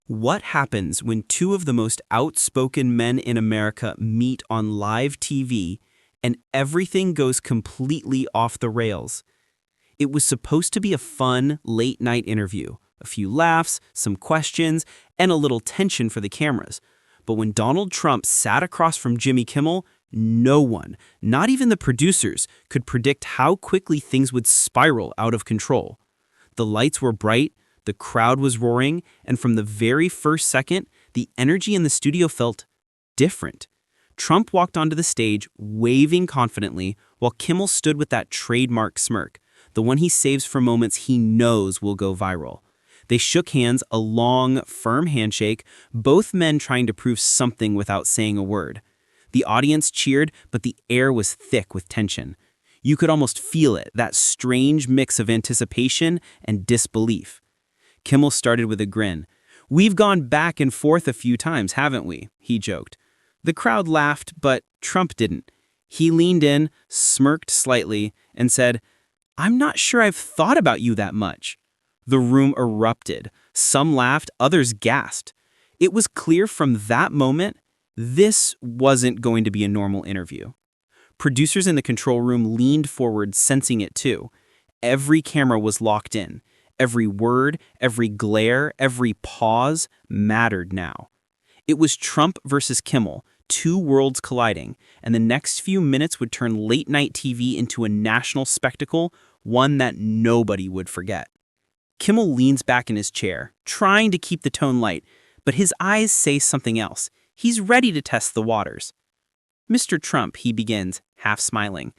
What happens when two of the most outspoken men in America meet on live TV and everything goes completely off the rails? It was supposed to be a fun, late-night interview, a few laughs, some questions, and a little tension for the cameras. But when Donald Trump sat across from Jimmy Kimmel, no one, not even the producers, could predict how quickly things would spiral out of control. The lights were bright, the crowd was roaring, and from the very first second, the energy in the studio felt different. Trump walked onto the stage, waving confidently, while Kimmel stood with that trademark smirk, the one he saves for moments he knows will go viral. They shook hands, a long, firm handshake, both men trying to prove something without saying a word. The audience cheered, but the air was thick with tension. You could almost feel it, that strange mix of anticipation and disbelief. Kimmel started with a grin. "We've gone back and forth a few times, haven't we?" he joked. The crowd laughed, but Trump didn't. He leaned in, smirked slightly, and said, "I'm not sure I've thought about you that much." The room erupted. Some laughed, others gasped. It was clear from that moment, this wasn't going to be a normal interview. Producers in the control room leaned forward, sensing it too. Every camera was locked in. Every word, every glare, every pause mattered now. It was Trump versus Kimmel, two worlds colliding, and the next few minutes would turn late-night TV into a national spectacle, one that nobody would forget. Kimmel leans back in his chair, trying to keep the tone light, but his eyes say something else. He's ready to test the waters. "Mr. Trump," he begins, half smiling,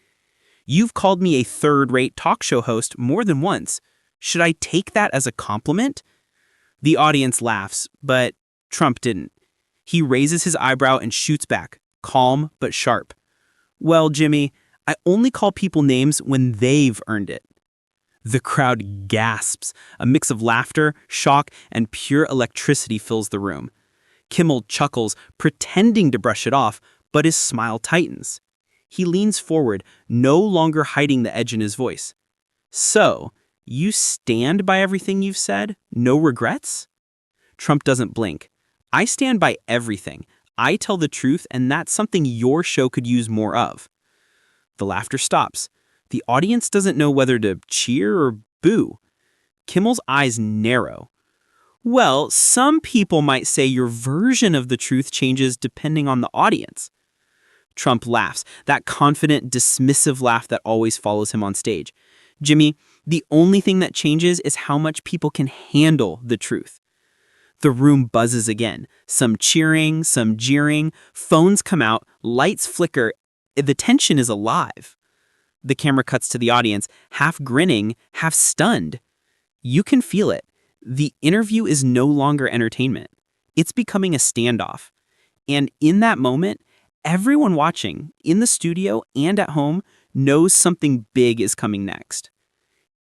"you've called me a third-rate talk show host more than once. Should I take that as a compliment?" The audience laughs, but Trump didn't. He raises his eyebrow and shoots back, calm but sharp. "Well, Jimmy, I only call people names when they've earned it." The crowd gasps. A mix of laughter, shock, and pure electricity fills the room. Kimmel chuckles, pretending to brush it off, but his smile tightens. He leans forward, no longer hiding the edge in his voice. "So, you stand by everything you've said? No regrets?" Trump doesn't blink. "I stand by everything. I tell the truth, and that's something your show could use more of." The laughter stops. The audience doesn't know whether to cheer or boo. Kimmel's eyes narrow. "Well, some people might say your version of the truth changes depending on the audience." Trump laughs, that confident, dismissive laugh that always follows him on stage. "Jimmy, the only thing that changes is how much people can handle the truth." The room buzzes again. Some cheering, some jeering. Phones come out, lights flicker. The tension is alive. The camera cuts to the audience, half grinning, half stunned. You can feel it. The interview is no longer entertainment. It's becoming a standoff. And in that moment, everyone watching, in the studio and at home, knows something big is coming next.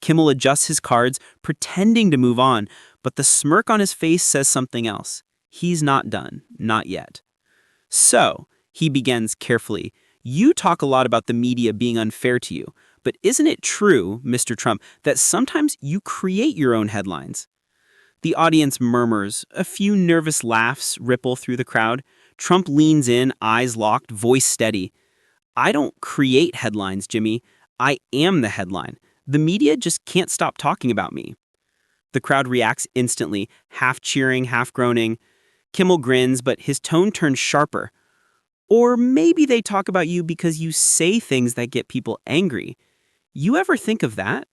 Kimmel adjusts his cards, pretending to move on, but the smirk on his face says something else. He's not done, not yet. "So," he begins carefully, "you talk a lot about the media being unfair to you, but isn't it true, Mr. Trump, that sometimes you create your own headlines?" The audience murmurs. A few nervous laughs ripple through the crowd. Trump leans in, eyes locked, voice steady. "I don't create headlines, Jimmy. I am the headline. The media just can't stop talking about me." The crowd reacts instantly, half cheering, half groaning. Kimmel grins, but his tone turns sharper. "Or maybe they talk about you because you say things that get people angry. You ever think of that?"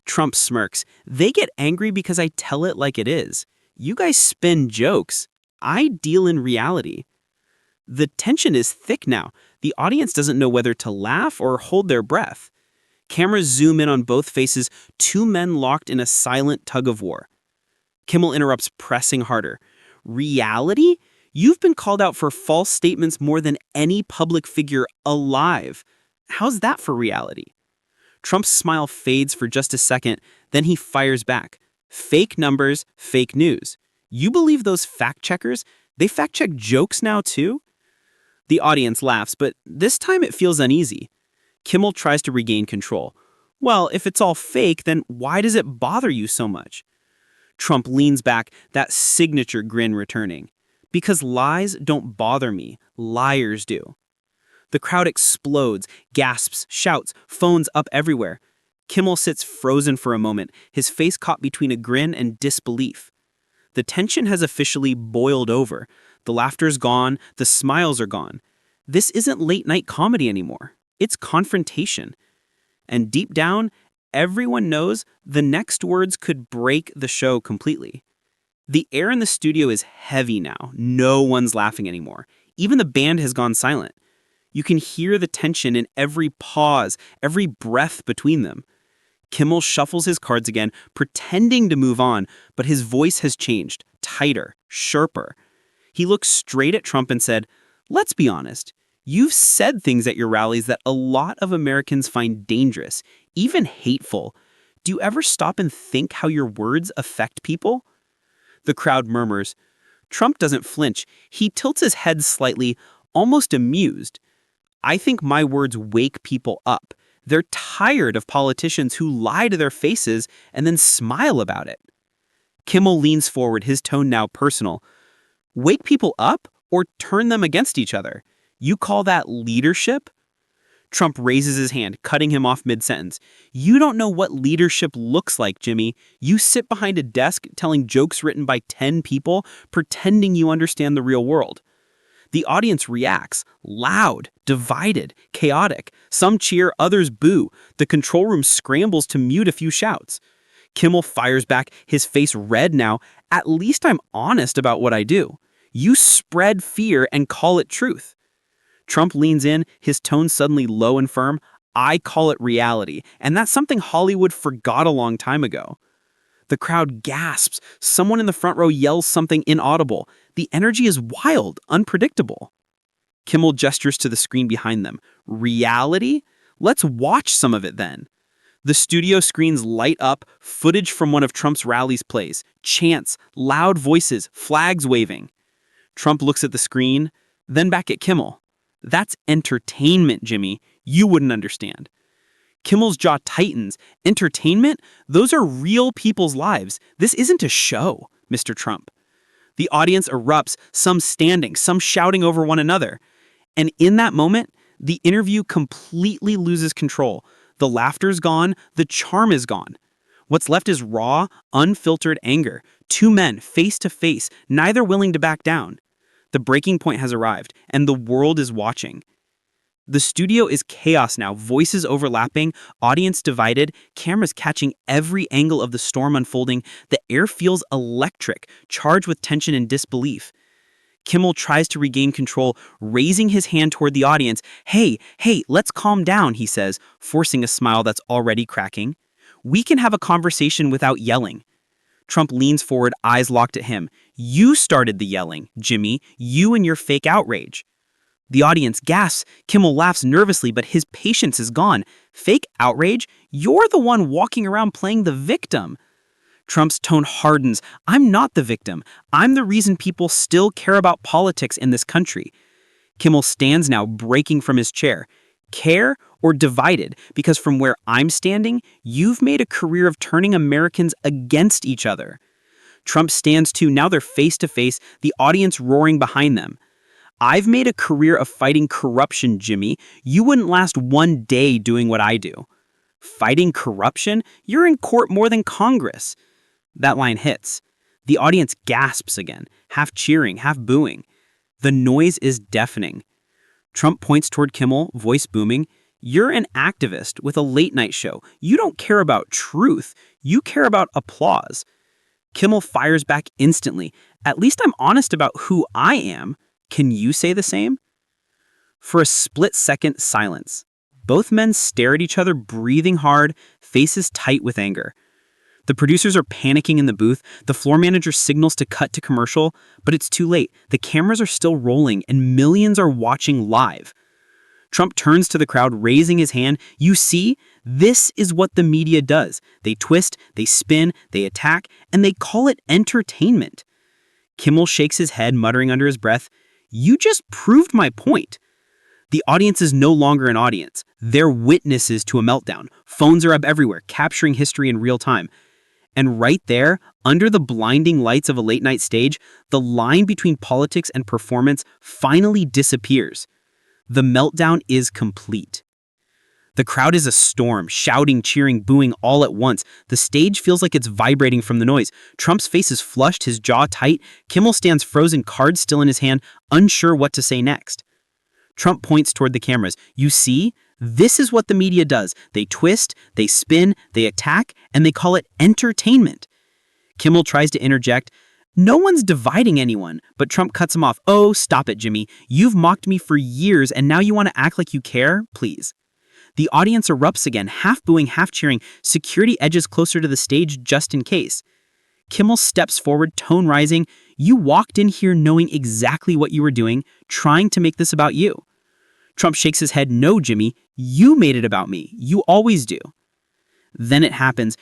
Trump smirks. "They get angry because I tell it like it is. You guys spin jokes. I deal in reality." The tension is thick now. The audience doesn't know whether to laugh or hold their breath. Cameras zoom in on both faces, two men locked in a silent tug-of-war. Kimmel interrupts, pressing harder. "Reality? You've been called out for false statements more than any public figure alive. How's that for reality?" Trump's smile fades for just a second, then he fires back. "Fake numbers, fake news. You believe those fact-checkers? They fact-check jokes now too?" The audience laughs, but this time it feels uneasy. Kimmel tries to regain control. "Well, if it's all fake, then why does it bother you so much?" Trump leans back, that signature grin returning. Because lies don't bother me, liars do. The crowd explodes, gasps, shouts, phones up everywhere. Kimmel sits frozen for a moment, his face caught between a grin and disbelief. The tension has officially boiled over. The laughter's gone, the smiles are gone. This isn't late-night comedy anymore. It's confrontation. And deep down, everyone knows the next words could break the show completely. The air in the studio is heavy now. No one's laughing anymore. Even the band has gone silent. You can hear the tension in every pause, every breath between them. Kimmel shuffles his cards again, pretending to move on, but his voice has changed, tighter, sharper. He looked straight at Trump and said, "Let's be honest. You've said things at your rallies that a lot of Americans find dangerous, even hateful. Do you ever stop and think how your words affect people?" The crowd murmurs. Trump doesn't flinch. He tilts his head slightly, almost amused. "I think my words wake people up. They're tired of politicians who lie to their faces and then smile about it." Kimmel leans forward, his tone now personal. "Wake people up or turn them against each other? You call that leadership?" Trump raises his hand, cutting him off mid-sentence. "You don't know what leadership looks like, Jimmy. You sit behind a desk telling jokes written by 10 people, pretending you understand the real world." The audience reacts, loud, divided, chaotic. Some cheer, others boo. The control room scrambles to mute a few shouts. Kimmel fires back, his face red now. "At least I'm honest about what I do. You spread fear and call it truth." Trump leans in, his tone suddenly low and firm. "I call it reality, and that's something Hollywood forgot a long time ago." The crowd gasps. Someone in the front row yells something inaudible. The energy is wild, unpredictable. Kimmel gestures to the screen behind them. "Reality? Let's watch some of it then." The studio screens light up, footage from one of Trump's rallies plays. Chants, loud voices, flags waving. Trump looks at the screen, then back at Kimmel. "That's entertainment, Jimmy. You wouldn't understand." Kimmel's jaw tightens. "Entertainment? Those are real people's lives. This isn't a show, Mr. Trump." The audience erupts, some standing, some shouting over one another. And in that moment, the interview completely loses control. The laughter's gone, the charm is gone. What's left is raw, unfiltered anger. Two men, face to face, neither willing to back down. The breaking point has arrived, and the world is watching. The studio is chaos now, voices overlapping, audience divided, cameras catching every angle of the storm unfolding. The air feels electric, charged with tension and disbelief. Kimmel tries to regain control, raising his hand toward the audience. Hey, let's calm down," he says, forcing a smile that's already cracking. "We can have a conversation without yelling." Trump leans forward, eyes locked at him. "You started the yelling, Jimmy, you and your fake outrage." The audience gasps. Kimmel laughs nervously, but his patience is gone. "Fake outrage? You're the one walking around playing the victim." Trump's tone hardens. "I'm not the victim. I'm the reason people still care about politics in this country." Kimmel stands now, breaking from his chair. "Care or divided? Because from where I'm standing, you've made a career of turning Americans against each other." Trump stands too. Now they're face to face, the audience roaring behind them. "I've made a career of fighting corruption, Jimmy. You wouldn't last one day doing what I do." "Fighting corruption? You're in court more than Congress." That line hits. The audience gasps again, half cheering, half booing. The noise is deafening. Trump points toward Kimmel, voice booming. "You're an activist with a late-night show. You don't care about truth. You care about applause." Kimmel fires back instantly. "At least I'm honest about who I am. Can you say the same?" For a split second, silence. Both men stare at each other, breathing hard, faces tight with anger. The producers are panicking in the booth. The floor manager signals to cut to commercial, but it's too late. The cameras are still rolling, and millions are watching live. Trump turns to the crowd, raising his hand. "You see, this is what the media does. They twist, they spin, they attack, and they call it entertainment." Kimmel shakes his head, muttering under his breath, "You just proved my point." The audience is no longer an audience. They're witnesses to a meltdown. Phones are up everywhere, capturing history in real time. And right there, under the blinding lights of a late-night stage, the line between politics and performance finally disappears. The meltdown is complete. The crowd is a storm, shouting, cheering, booing all at once. The stage feels like it's vibrating from the noise. Trump's face is flushed, his jaw tight. Kimmel stands frozen, cards still in his hand, unsure what to say next. Trump points toward the cameras. You see? This is what the media does. They twist, they spin, they attack, and they call it entertainment. Kimmel tries to interject. No one's dividing anyone, but Trump cuts him off. Oh, stop it, Jimmy. You've mocked me for years, and now you want to act like you care? Please. The audience erupts again, half booing, half cheering. Security edges closer to the stage just in case. Kimmel steps forward, tone rising. You walked in here knowing exactly what you were doing, trying to make this about you. Trump shakes his head. No, Jimmy, you made it about me. You always do. Then it happens.